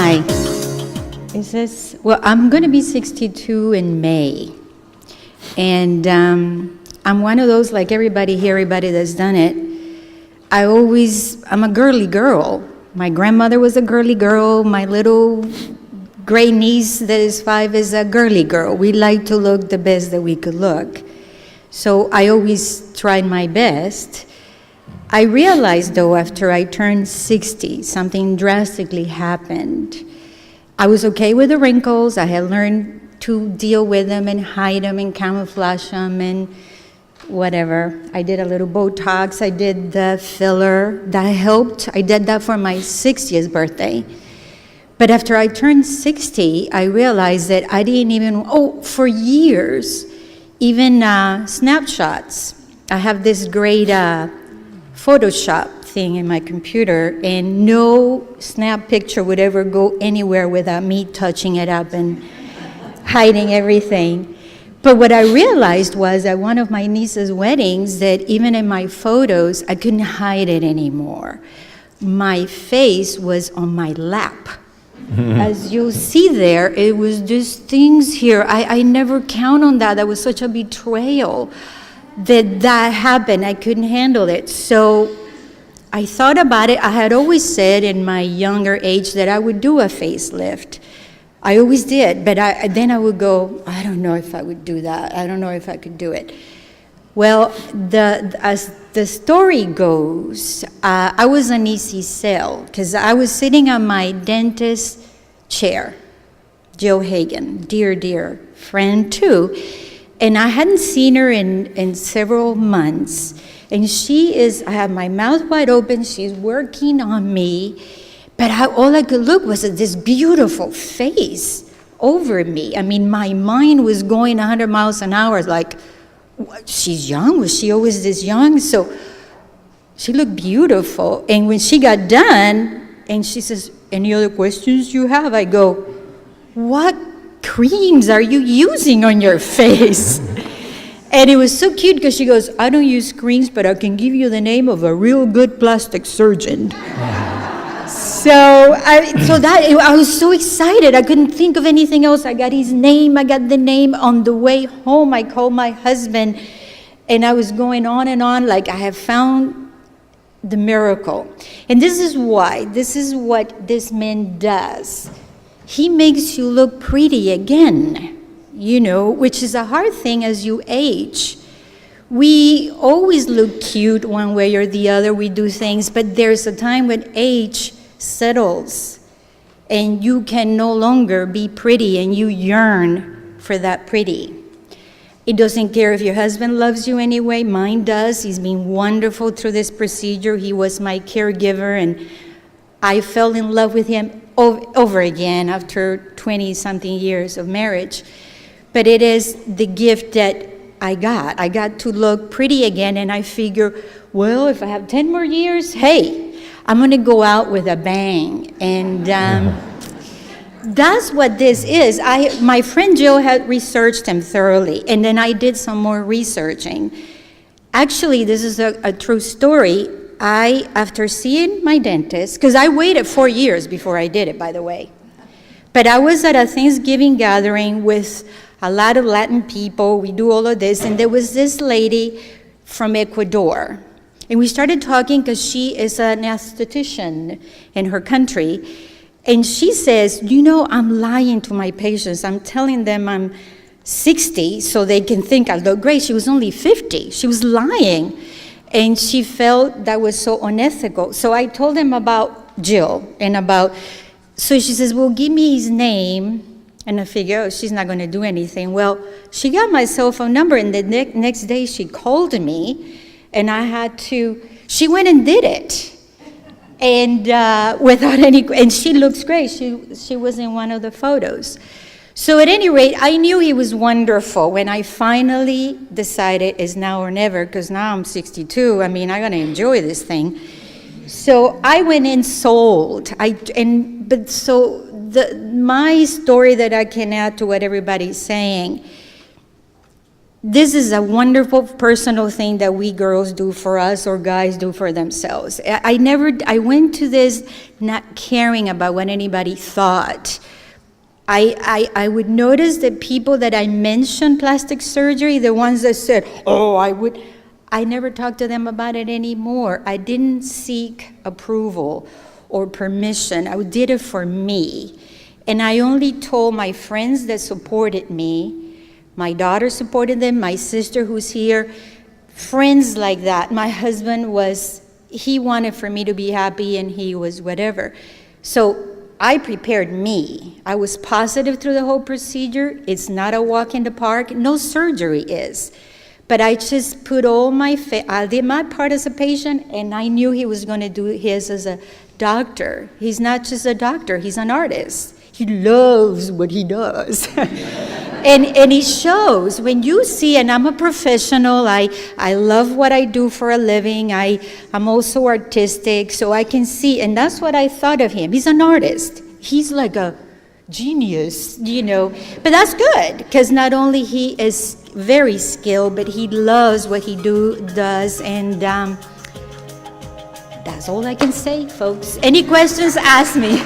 Hi. Is this, well, I'm going to be 62 in May. And I'm one of those, like everybody here, everybody that's done it. I'm a girly girl. My grandmother was a girly girl. My little gray niece that is 5 is a girly girl. We like to look the best that we could look. So I always tried my best. I realized, though, after I turned 60, something drastically happened. I was okay with the wrinkles. I had learned to deal with them and hide them and camouflage them and whatever. I did a little Botox. I did the filler. That helped. I did that for my 60th birthday. But after I turned 60, I realized that I didn't even, for years, even snapshots. I have this great Photoshop thing in my computer, and no snap picture would ever go anywhere without me touching it up and hiding everything. But what I realized was at one of my niece's weddings that even in my photos, I couldn't hide it anymore. My face was on my lap. As you'll see there, it was just things here. I never count on that. That was such a betrayal that happened. I couldn't handle it. So I thought about it. I had always said in my younger age that I would do a facelift. I always did, but then I would go, I don't know if I would do that. I don't know if I could do it. Well, as the story goes, I was an easy sell because I was sitting on my dentist chair, Jill Hagen, dear friend too, and I hadn't seen her in several months. And I have my mouth wide open, she's working on me, but all I could look was at this beautiful face over me. I mean, my mind was going 100 miles an hour, like, she's young, was she always this young? So she looked beautiful. And when she got done, and she says, any other questions you have? I go, what creams are you using on your face? And it was so cute because she goes, I don't use creams, but I can give you the name of a real good plastic surgeon. I was so excited. I couldn't think of anything else. I got his name. I got the name. On the way home, I called my husband, and I was going on and on like I have found the miracle. And this is why. This is what this man does. He makes you look pretty again, which is a hard thing as you age. We always look cute one way or the other. We do things, but there's a time when age settles and you can no longer be pretty and you yearn for that pretty. It doesn't care if your husband loves you anyway. Mine does. He's been wonderful through this procedure. He was my caregiver, and I fell in love with him over again after 20-something years of marriage. But it is the gift that I got. I got to look pretty again, and I figure, well, if I have 10 more years, hey, I'm going to go out with a bang. And that's what this is. My friend Jill had researched him thoroughly, and then I did some more researching. Actually, this is a true story. After seeing my dentist, because I waited 4 years before I did it, by the way. But I was at a Thanksgiving gathering with a lot of Latin people. We do all of this, and there was this lady from Ecuador. And we started talking because she is an esthetician in her country. And she says, I'm lying to my patients. I'm telling them I'm 60 so they can think I look great. She was only 50. She was lying. And she felt that was so unethical. So I told them about Jill so she says, well, give me his name. And I figure, she's not going to do anything. Well, she got my cell phone number, and the next day she called me, and she went and did it. And and she looks great. She was in one of the photos. So at any rate, I knew he was wonderful when I finally decided it's now or never, because now I'm 62. I'm going to enjoy this thing. So I went and sold. My story that I can add to what everybody's saying, this is a wonderful personal thing that we girls do for us or guys do for themselves. I went to this not caring about what anybody thought. I would notice that people that I mentioned plastic surgery, the ones that said, oh, I never talked to them about it anymore. I didn't seek approval or permission. I did it for me. And I only told my friends that supported me. My daughter supported them, my sister who's here, friends like that. My husband he wanted for me to be happy and he was whatever. So I prepared me. I was positive through the whole procedure. It's not a walk in the park. No surgery is. But I just put I did my part as a patient, and I knew he was going to do his as a doctor. He's not just a doctor, he's an artist. He loves what he does. And it shows when you see, and I'm a professional, I love what I do for a living. I'm also artistic, so I can see, and that's what I thought of him. He's an artist. He's like a genius, But that's good, because not only he is very skilled, but he loves what he does, and that's all I can say, folks. Any questions, ask me.